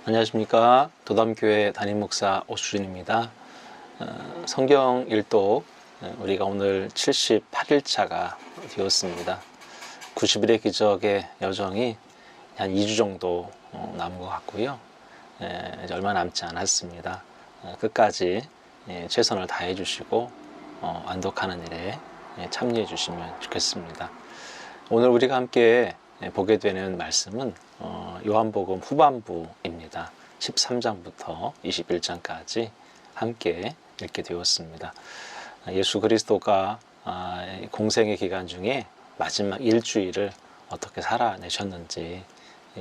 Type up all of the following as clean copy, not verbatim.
안녕하십니까. 도담교회 담임목사 오수진입니다. 성경 일독 우리가 오늘 78일차가 되었습니다. 90일의 기적의 여정이 한 2주 정도 남은 것 같고요. 이제 얼마 남지 않았습니다. 끝까지 최선을 다해 주시고 완독하는 일에 참여해 주시면 좋겠습니다. 오늘 우리가 함께 보게 되는 말씀은 요한복음 후반부입니다. 13장부터 21장까지 함께 읽게 되었습니다. 예수 그리스도가 공생의 기간 중에 마지막 일주일을 어떻게 살아내셨는지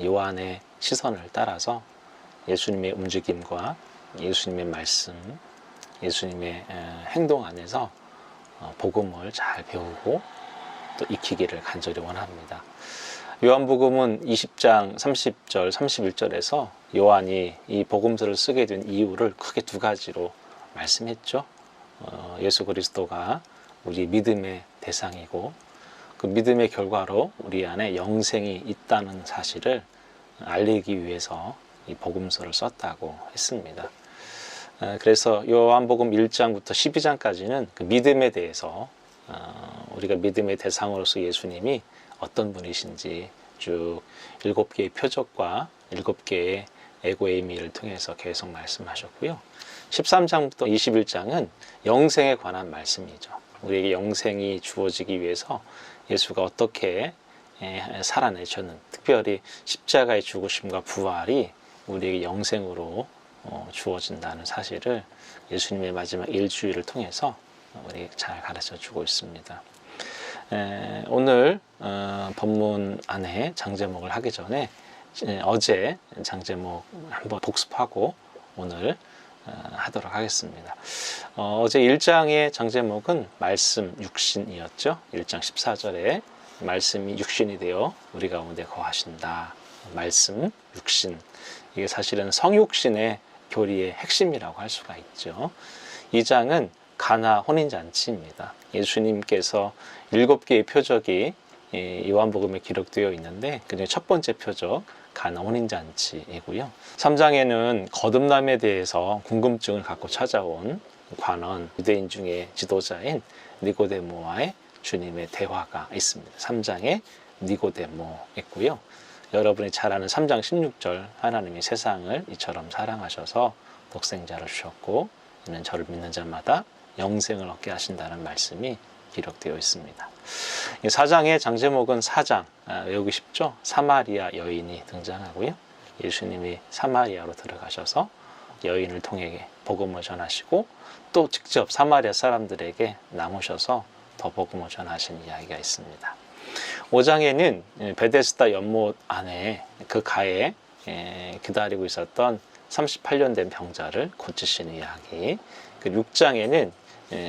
요한의 시선을 따라서 예수님의 움직임과 예수님의 말씀, 예수님의 행동 안에서 복음을 잘 배우고 또 익히기를 간절히 원합니다. 요한복음은 20장 30절, 31절에서 요한이 이 복음서를 쓰게 된 이유를 크게 두 가지로 말씀했죠. 예수 그리스도가 우리 믿음의 대상이고 그 믿음의 결과로 우리 안에 영생이 있다는 사실을 알리기 위해서 이 복음서를 썼다고 했습니다. 그래서 요한복음 1장부터 12장까지는 그 믿음에 대해서 우리가 믿음의 대상으로서 예수님이 어떤 분이신지 쭉 7개의 표적과 7개의 에고의 의미를 통해서 계속 말씀하셨고요. 13장부터 21장은 영생에 관한 말씀이죠. 우리에게 영생이 주어지기 위해서 예수가 어떻게 살아내셨는, 특별히 십자가의 죽으심과 부활이 우리에게 영생으로 주어진다는 사실을 예수님의 마지막 일주일을 통해서 우리 잘 가르쳐 주고 있습니다. 오늘 본문 안에 장제목을 하기 전에 어제 장제목 한번 복습하고 오늘 하도록 하겠습니다. 어제 1장의 장제목은 말씀 육신이었죠. 1장 14절에 말씀이 육신이 되어 우리 가운데 거하신다. 말씀 육신, 이게 사실은 성육신의 교리의 핵심이라고 할 수가 있죠. 2장은 가나 혼인잔치입니다. 예수님께서 7개의 표적이 요한복음에 기록되어 있는데 그중에 첫 번째 표적 가나 혼인잔치이고요. 3장에는 거듭남에 대해서 궁금증을 갖고 찾아온 관원, 유대인 중에 지도자인 니고데모와의 주님의 대화가 있습니다. 3장에 니고데모 있고요. 여러분이 잘 아는 3장 16절, 하나님이 세상을 이처럼 사랑하셔서 독생자를 주셨고 이는 저를 믿는 자마다 영생을 얻게 하신다는 말씀이 기록되어 있습니다. 4장의 장제목은 4장, 외우기 쉽죠? 사마리아 여인이 등장하고요. 예수님이 사마리아로 들어가셔서 여인을 통해 복음을 전하시고 또 직접 사마리아 사람들에게 남으셔서 더 복음을 전하신 이야기가 있습니다. 5장에는 베데스다 연못 안에 그 가에 기다리고 있었던 38년 된 병자를 고치시는 이야기. 그 6장에는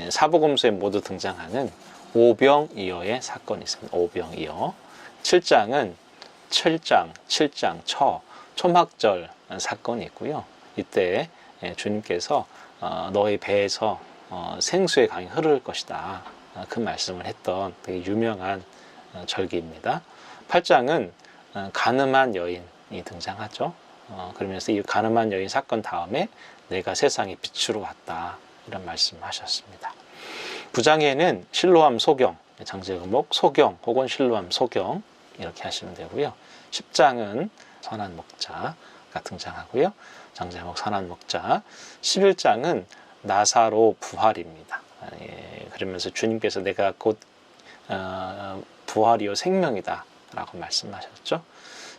사복음서에 모두 등장하는 오병이어의 사건이 있습니다. 오병이어. 7장은 7장 초막절 사건이 있고요. 이때 주님께서 너희 배에서 생수의 강이 흐를 것이다. 그 말씀을 했던 되게 유명한 절기입니다. 8장은 가늠한 여인이 등장하죠. 그러면서 이 가늠한 여인 사건 다음에 내가 세상의 빛으로 왔다. 이런 말씀을 하셨습니다. 9장에는 실로암 소경, 장제목 소경 혹은 실로암 소경 이렇게 하시면 되고요. 10장은 선한 목자가 등장하고요. 장제목 선한 목자. 11장은 나사로 부활입니다. 그러면서 주님께서 내가 곧 부활이요 생명이다 라고 말씀하셨죠.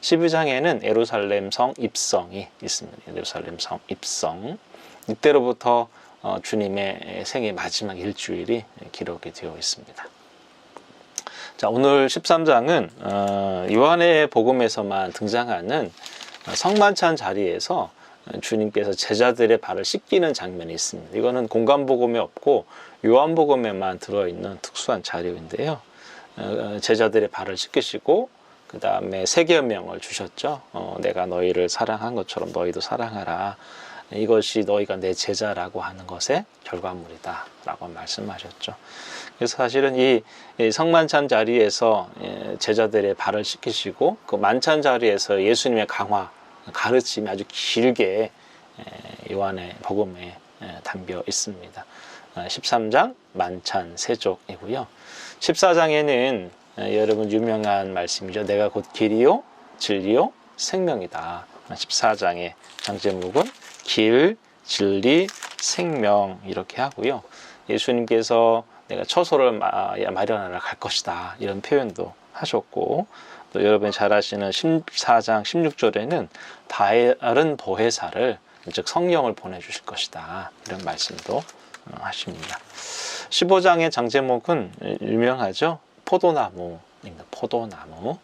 12장에는 예루살렘 성 입성이 있습니다. 예루살렘 성 입성. 이때로부터 주님의 생애 마지막 일주일이 기록이 되어 있습니다. 자, 오늘 13장은 요한의 복음에서만 등장하는 성만찬 자리에서 주님께서 제자들의 발을 씻기는 장면이 있습니다. 이거는 공관복음에 없고 요한복음에만 들어있는 특수한 자료인데요. 제자들의 발을 씻기시고 그 다음에 세계명을 주셨죠. 내가 너희를 사랑한 것처럼 너희도 사랑하라. 이것이 너희가 내 제자라고 하는 것의 결과물이다 라고 말씀하셨죠. 그래서 사실은 이 성만찬 자리에서 제자들의 발을 씻기시고 그 만찬 자리에서 예수님의 강화, 가르침이 아주 길게 요한의 복음에 담겨 있습니다. 13장 만찬 세족이고요. 14장에는 여러분 유명한 말씀이죠. 내가 곧 길이요 진리요 생명이다. 14장의 장제목은 길, 진리, 생명 이렇게 하고요. 예수님께서 내가 처소를 마련하러 갈 것이다 이런 표현도 하셨고, 또 여러분이 잘 아시는 14장 16절에는 다른 보혜사를 즉 성령을 보내주실 것이다 이런 말씀도 하십니다. 15장의 장제목은 유명하죠. 포도나무입니다. 포도나무.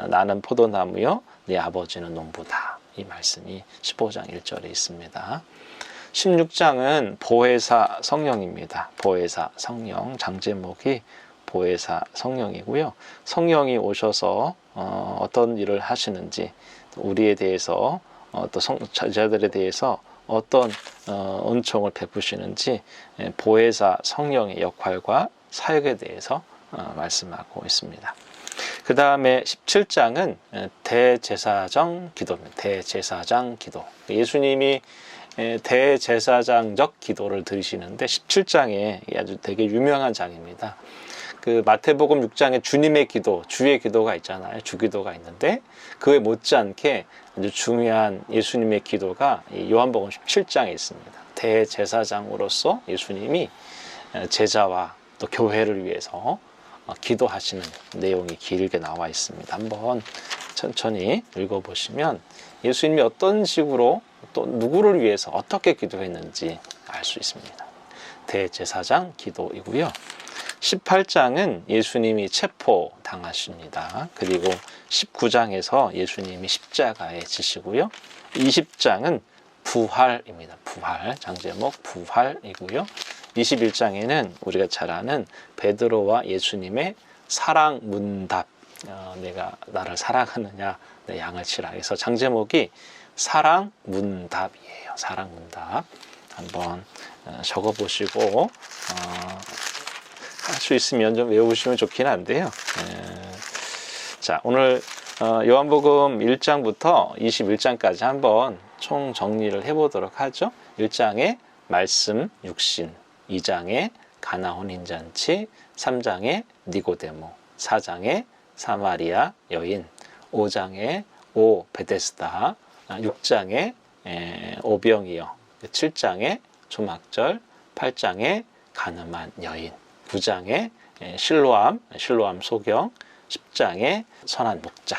나는 포도나무요 네 아버지는 농부다. 이 말씀이 15장 1절에 있습니다. 16장은 보혜사 성령입니다. 보혜사 성령, 장제목이 보혜사 성령이고요. 성령이 오셔서 어떤 일을 하시는지, 우리에 대해서 또 제자들에 대해서 어떤 은총을 베푸시는지 보혜사 성령의 역할과 사역에 대해서 말씀하고 있습니다. 그 다음에 17장은 대제사장 기도입니다. 대제사장 기도. 예수님이 대제사장적 기도를 드리시는데 17장에 아주 되게 유명한 장입니다. 그 마태복음 6장에 주님의 기도, 주의 기도가 있잖아요. 주기도가 있는데 그에 못지않게 아주 중요한 예수님의 기도가 요한복음 17장에 있습니다. 대제사장으로서 예수님이 제자와 또 교회를 위해서 기도하시는 내용이 길게 나와 있습니다. 한번 천천히 읽어보시면 예수님이 어떤 식으로 또 누구를 위해서 어떻게 기도했는지 알 수 있습니다. 대제사장 기도이고요. 18장은 예수님이 체포당하십니다. 그리고 19장에서 예수님이 십자가에 지시고요. 20장은 부활입니다. 부활, 장제목 부활이고요. 21장에는 우리가 잘 아는 베드로와 예수님의 사랑 문답, 내가 나를 사랑하느냐 내 양을 치라 해서 장제목이 사랑 문답이에요. 사랑 문답 한번 적어보시고 할 수 있으면 좀 외우시면 좋긴 한데요. 자, 오늘 요한복음 1장부터 21장까지 한번 총 정리를 해보도록 하죠. 1장에 말씀 육신, 2장에 가나 혼인잔치, 3장에 니고데모, 4장에 사마리아 여인, 5장에 오 베데스다, 6장에 오병이어, 7장에 초막절, 8장에 가늠한 여인, 9장에 실로암 소경, 10장에 선한 목자,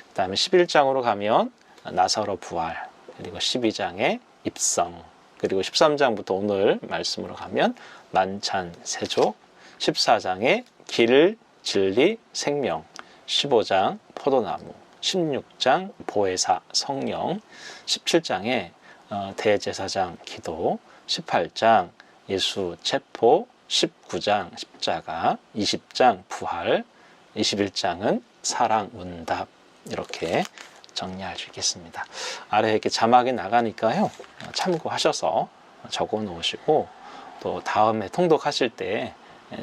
그 다음에 11장으로 가면 나사로 부활, 그리고 12장에 입성, 그리고 13장부터 오늘 말씀으로 가면 만찬 세족, 14장에 길, 진리, 생명, 15장 포도나무, 16장 보혜사 성령, 17장에 대제사장 기도, 18장 예수 체포, 19장 십자가, 20장 부활, 21장은 사랑 문답 이렇게 정리할 수 있겠습니다. 아래에 이렇게 자막이 나가니까요. 참고하셔서 적어 놓으시고 또 다음에 통독하실 때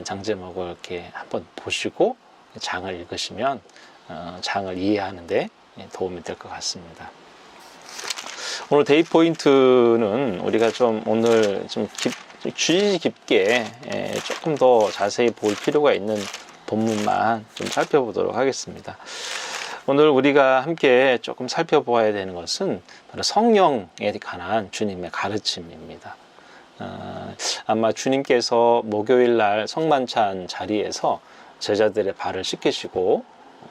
장제목을 이렇게 한번 보시고 장을 읽으시면 장을 이해하는 데 도움이 될 것 같습니다. 오늘 데이 포인트는 우리가 좀 오늘 좀 주의 깊게 조금 더 자세히 볼 필요가 있는 본문만 좀 살펴보도록 하겠습니다. 오늘 우리가 함께 조금 살펴보아야 되는 것은 바로 성령에 관한 주님의 가르침입니다. 아마 주님께서 목요일 날 성만찬 자리에서 제자들의 발을 씻기시고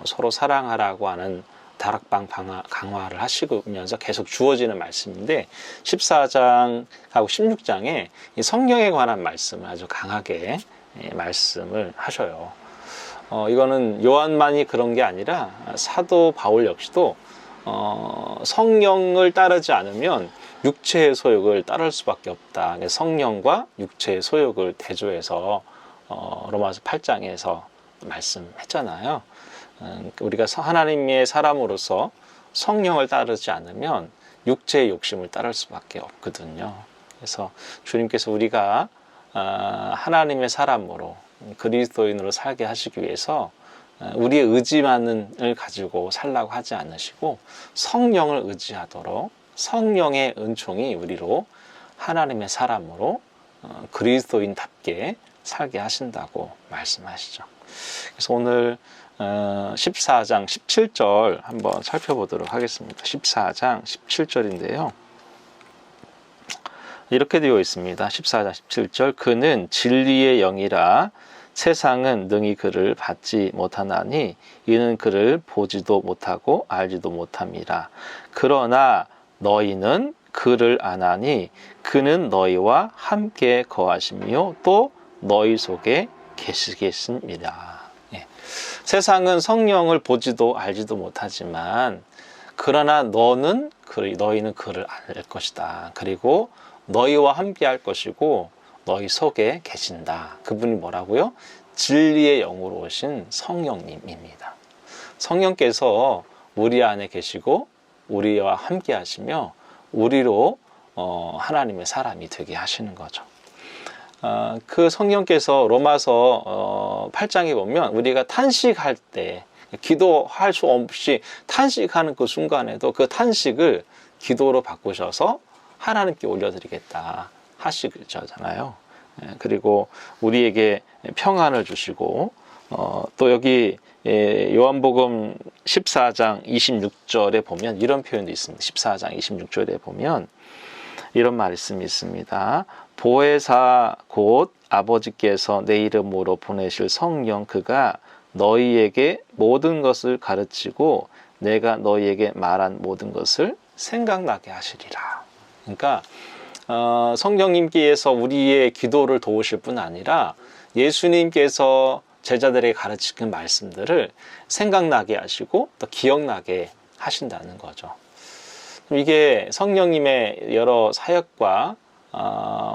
서로 사랑하라고 하는 다락방 강화를 하시면서 계속 주어지는 말씀인데 14장하고 16장에 이 성령에 관한 말씀을 아주 강하게 말씀을 하셔요. 이거는 요한만이 그런 게 아니라 사도 바울 역시도 성령을 따르지 않으면 육체의 소욕을 따를 수밖에 없다. 성령과 육체의 소욕을 대조해서 로마서 8장에서 말씀했잖아요. 우리가 하나님의 사람으로서 성령을 따르지 않으면 육체의 욕심을 따를 수밖에 없거든요. 그래서 주님께서 우리가 하나님의 사람으로 그리스도인으로 살게 하시기 위해서 우리의 의지만을 가지고 살라고 하지 않으시고 성령을 의지하도록 성령의 은총이 우리로 하나님의 사람으로 그리스도인답게 살게 하신다고 말씀하시죠. 그래서 오늘 14장 17절 한번 살펴보도록 하겠습니다. 14장 17절인데요. 이렇게 되어 있습니다. 14장 17절 그는 진리의 영이라 세상은 능히 그를 받지 못하나니 이는 그를 보지도 못하고 알지도 못함이라. 그러나 너희는 그를 아나니 그는 너희와 함께 거하시며 또 너희 속에 계시겠습니다. 예. 세상은 성령을 보지도 알지도 못하지만 그러나 너희는 그를 알 것이다. 그리고 너희와 함께 할 것이고 너희 속에 계신다. 그분이 뭐라고요? 진리의 영으로 오신 성령님입니다. 성령께서 우리 안에 계시고 우리와 함께 하시며 우리로 하나님의 사람이 되게 하시는 거죠. 그 성령께서 로마서 8장에 보면 우리가 탄식할 때 기도할 수 없이 탄식하는 그 순간에도 그 탄식을 기도로 바꾸셔서 하나님께 올려드리겠다 하시잖아요. 그리고 우리에게 평안을 주시고 또 여기 요한복음 14장 26절에 보면 이런 표현도 있습니다. 14장 26절에 보면 이런 말씀이 있습니다. 보혜사 곧 아버지께서 내 이름으로 보내실 성령 그가 너희에게 모든 것을 가르치고 내가 너희에게 말한 모든 것을 생각나게 하시리라. 그러니까 성령님께서 우리의 기도를 도우실 뿐 아니라 예수님께서 제자들에게 가르치는 말씀들을 생각나게 하시고 또 기억나게 하신다는 거죠. 이게 성령님의 여러 사역과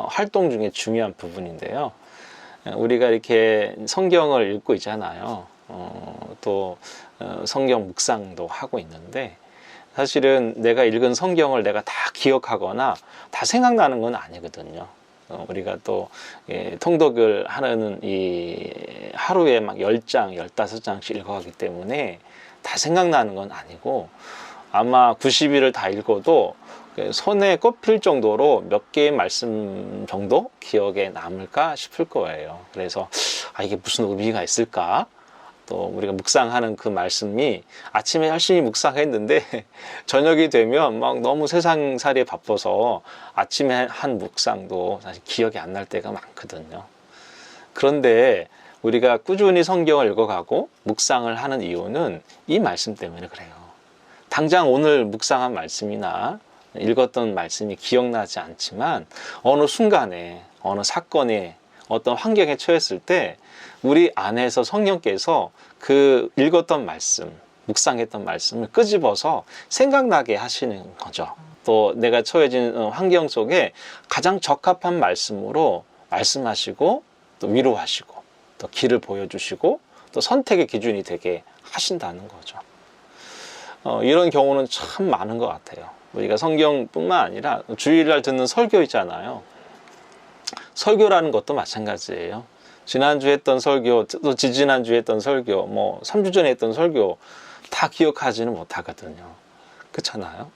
활동 중에 중요한 부분인데요. 우리가 이렇게 성경을 읽고 있잖아요. 또 성경 묵상도 하고 있는데 사실은 내가 읽은 성경을 내가 다 기억하거나 다 생각나는 건 아니거든요. 우리가 또 통독을 하는 이 하루에 막 10장, 15장씩 읽어가기 때문에 다 생각나는 건 아니고 아마 90일을 다 읽어도 손에 꼽힐 정도로 몇 개의 말씀 정도 기억에 남을까 싶을 거예요. 그래서 이게 무슨 의미가 있을까? 또 우리가 묵상하는 그 말씀이 아침에 열심히 묵상했는데 저녁이 되면 막 너무 세상살이에 바빠서 아침에 한 묵상도 사실 기억이 안 날 때가 많거든요. 그런데 우리가 꾸준히 성경을 읽어가고 묵상을 하는 이유는 이 말씀 때문에 그래요. 당장 오늘 묵상한 말씀이나 읽었던 말씀이 기억나지 않지만 어느 순간에 어느 사건에 어떤 환경에 처했을 때 우리 안에서 성령께서 그 읽었던 말씀, 묵상했던 말씀을 끄집어서 생각나게 하시는 거죠. 또 내가 처해진 환경 속에 가장 적합한 말씀으로 말씀하시고 또 위로하시고 또 길을 보여주시고 또 선택의 기준이 되게 하신다는 거죠. 이런 경우는 참 많은 것 같아요. 우리가 성경뿐만 아니라 주일날 듣는 설교 있잖아요. 설교라는 것도 마찬가지예요. 지난주에 했던 설교, 또 지지난주에 했던 설교, 뭐 3주 전에 했던 설교 다 기억하지는 못하거든요. 그렇잖아요.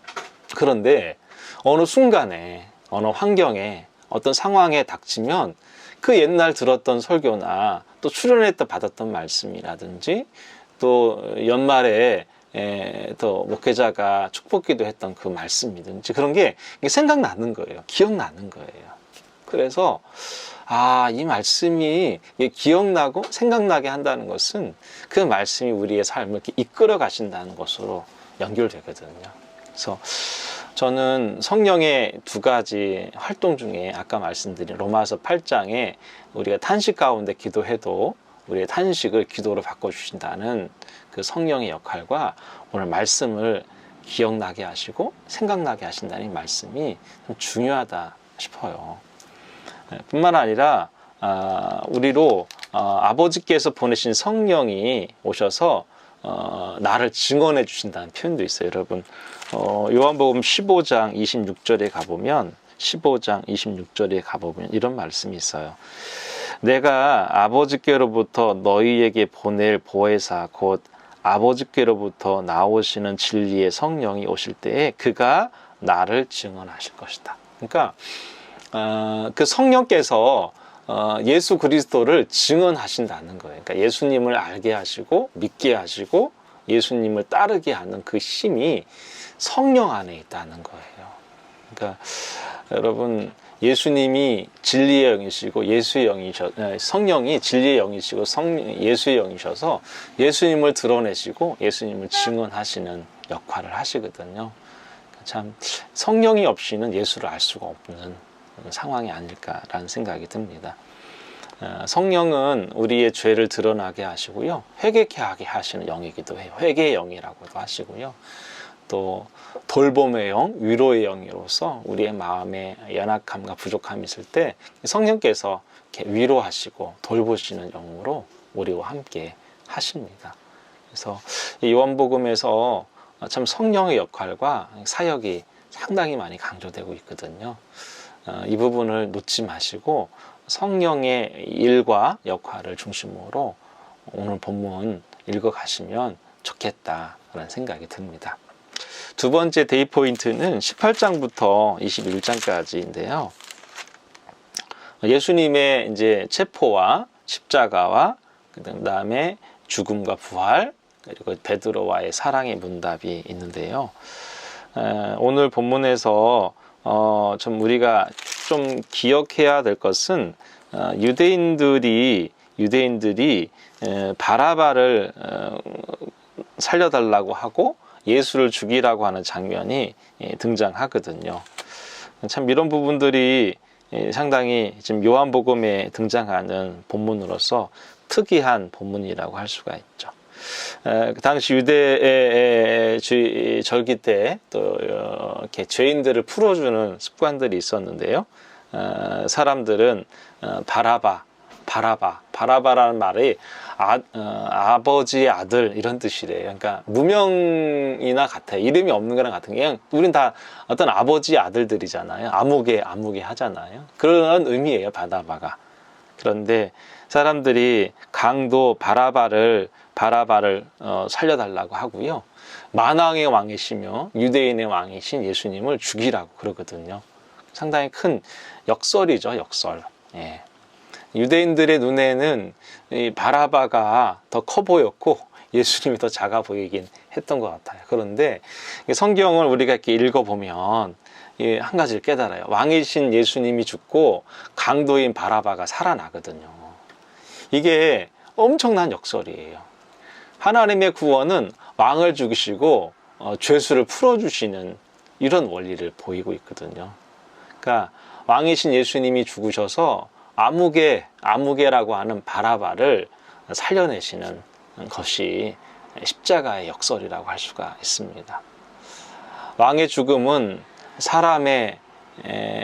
그런데 어느 순간에 어느 환경에 어떤 상황에 닥치면 그 옛날 들었던 설교나 또 출연했다 받았던 말씀이라든지 또 연말에 또 목회자가 축복기도 했던 그 말씀이든지 그런 게 생각나는 거예요. 기억나는 거예요. 그래서 이 말씀이 기억나고 생각나게 한다는 것은 그 말씀이 우리의 삶을 이렇게 이끌어 가신다는 것으로 연결되거든요. 그래서 저는 성령의 두 가지 활동 중에 아까 말씀드린 로마서 8장에 우리가 탄식 가운데 기도해도 우리의 탄식을 기도로 바꿔주신다는 그 성령의 역할과 오늘 말씀을 기억나게 하시고 생각나게 하신다는 말씀이 좀 중요하다 싶어요. 뿐만 아니라 우리로 아버지께서 보내신 성령이 오셔서 나를 증언해 주신다는 표현도 있어요. 여러분 요한복음 15장 26절에 가보면 이런 말씀이 있어요. 내가 아버지께로부터 너희에게 보낼 보혜사 곧 아버지께로부터 나오시는 진리의 성령이 오실 때에 그가 나를 증언하실 것이다. 그러니까 그 성령께서 예수 그리스도를 증언하신다는 거예요. 그러니까 예수님을 알게 하시고 믿게 하시고 예수님을 따르게 하는 그 힘이 성령 안에 있다는 거예요. 그러니까 여러분, 예수님이 진리의 영이시고 성령이 진리의 영이시고 예수의 영이셔서 예수님을 드러내시고 예수님을 증언하시는 역할을 하시거든요. 참 성령이 없이는 예수를 알 수가 없는 상황이 아닐까라는 생각이 듭니다. 성령은 우리의 죄를 드러나게 하시고요, 회개케 하게 하시는 영이기도 해요. 회개의 영이라고도 하시고요, 또 돌봄의 영, 위로의 영으로서 우리의 마음에 연약함과 부족함이 있을 때 성령께서 이렇게 위로하시고 돌보시는 영으로 우리와 함께 하십니다. 그래서 이 요한복음에서 참 성령의 역할과 사역이 상당히 많이 강조되고 있거든요. 이 부분을 놓지 마시고 성령의 일과 역할을 중심으로 오늘 본문 읽어가시면 좋겠다라는 생각이 듭니다. 두 번째 데이 포인트는 18장부터 21장까지인데요. 예수님의 이제 체포와 십자가와 그다음에 죽음과 부활, 그리고 베드로와의 사랑의 문답이 있는데요. 오늘 본문에서 좀 우리가 좀 기억해야 될 것은 유대인들이 바라바를 살려달라고 하고 예수를 죽이라고 하는 장면이 등장하거든요. 참 이런 부분들이 상당히 지금 요한복음에 등장하는 본문으로서 특이한 본문이라고 할 수가 있죠. 그 당시 유대의 절기 때 또 이렇게 죄인들을 풀어주는 습관들이 있었는데요. 사람들은 바라바라는 말이 아버지의 아들 이런 뜻이래요. 그러니까 무명이나 같아요. 이름이 없는 거랑 같은 게 그냥 우린 다 어떤 아버지의 아들들이잖아요. 아무개 하잖아요. 그런 의미예요, 바라바가. 그런데 사람들이 강도 바라바를 살려달라고 하고요, 만왕의 왕이시며 유대인의 왕이신 예수님을 죽이라고 그러거든요. 상당히 큰 역설이죠, 역설. 예. 유대인들의 눈에는 이 바라바가 더 커 보였고 예수님이 더 작아 보이긴 했던 것 같아요. 그런데 성경을 우리가 이렇게 읽어보면 한 가지를 깨달아요. 왕이신 예수님이 죽고 강도인 바라바가 살아나거든요. 이게 엄청난 역설이에요. 하나님의 구원은 왕을 죽이시고 죄수를 풀어주시는 이런 원리를 보이고 있거든요. 그러니까 왕이신 예수님이 죽으셔서 아무개라고 하는 바라바를 살려내시는 것이 십자가의 역설이라고 할 수가 있습니다. 왕의 죽음은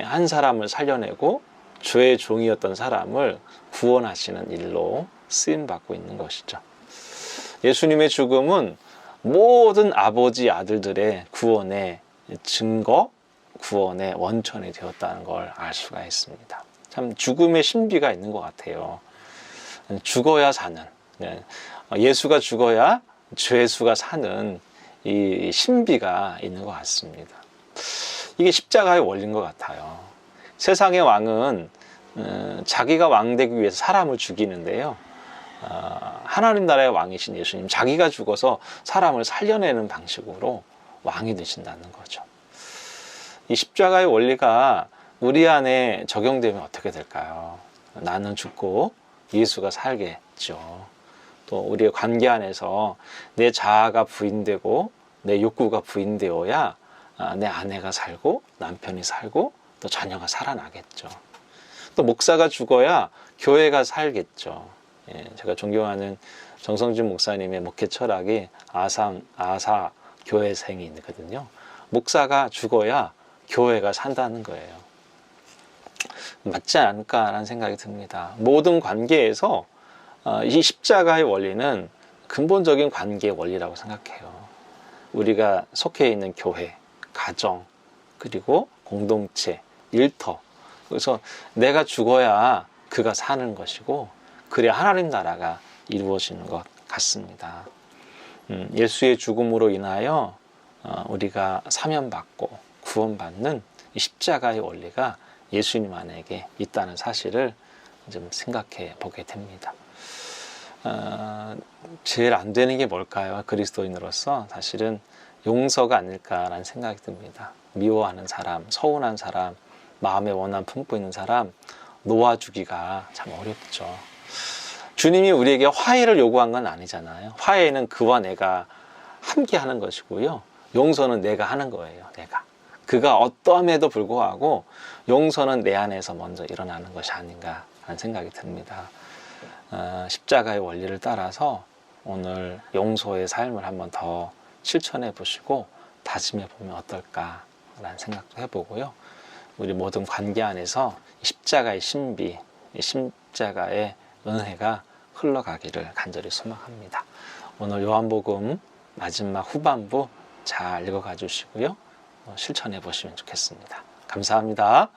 한 사람을 살려내고 죄의 종이었던 사람을 구원하시는 일로 쓰임받고 있는 것이죠. 예수님의 죽음은 모든 아버지 아들들의 구원의 증거, 구원의 원천이 되었다는 걸 알 수가 있습니다. 참 죽음의 신비가 있는 것 같아요. 죽어야 사는, 예수가 죽어야 죄수가 사는 이 신비가 있는 것 같습니다. 이게 십자가의 원리인 것 같아요. 세상의 왕은 자기가 왕 되기 위해서 사람을 죽이는데요, 하나님 나라의 왕이신 예수님, 자기가 죽어서 사람을 살려내는 방식으로 왕이 되신다는 거죠. 이 십자가의 원리가 우리 안에 적용되면 어떻게 될까요? 나는 죽고 예수가 살겠죠. 또 우리의 관계 안에서 내 자아가 부인되고 내 욕구가 부인되어야 내 아내가 살고 남편이 살고 또 자녀가 살아나겠죠. 또 목사가 죽어야 교회가 살겠죠. 제가 존경하는 정성진 목사님의 목회 철학이 아사 교회생이거든요. 목사가 죽어야 교회가 산다는 거예요. 맞지 않을까라는 생각이 듭니다. 모든 관계에서 이 십자가의 원리는 근본적인 관계의 원리라고 생각해요. 우리가 속해 있는 교회, 가정, 그리고 공동체, 일터. 그래서 내가 죽어야 그가 사는 것이고 그래야 하나님 나라가 이루어지는 것 같습니다. 예수의 죽음으로 인하여 우리가 사면받고 구원받는 이 십자가의 원리가 예수님 안에게 있다는 사실을 좀 생각해 보게 됩니다. 제일 안 되는 게 뭘까요? 그리스도인으로서 사실은 용서가 아닐까라는 생각이 듭니다. 미워하는 사람, 서운한 사람, 마음에 원한 품고 있는 사람 놓아주기가 참 어렵죠. 주님이 우리에게 화해를 요구한 건 아니잖아요. 화해는 그와 내가 함께 하는 것이고요. 용서는 내가 하는 거예요. 내가. 그가 어떠함에도 불구하고 용서는 내 안에서 먼저 일어나는 것이 아닌가 하는 생각이 듭니다. 십자가의 원리를 따라서 오늘 용서의 삶을 한번 더 실천해 보시고 다짐해 보면 어떨까라는 생각도 해보고요. 우리 모든 관계 안에서 십자가의 신비, 십자가의 은혜가 흘러가기를 간절히 소망합니다. 오늘 요한복음 마지막 후반부 잘 읽어가 주시고요. 실천해 보시면 좋겠습니다. 감사합니다.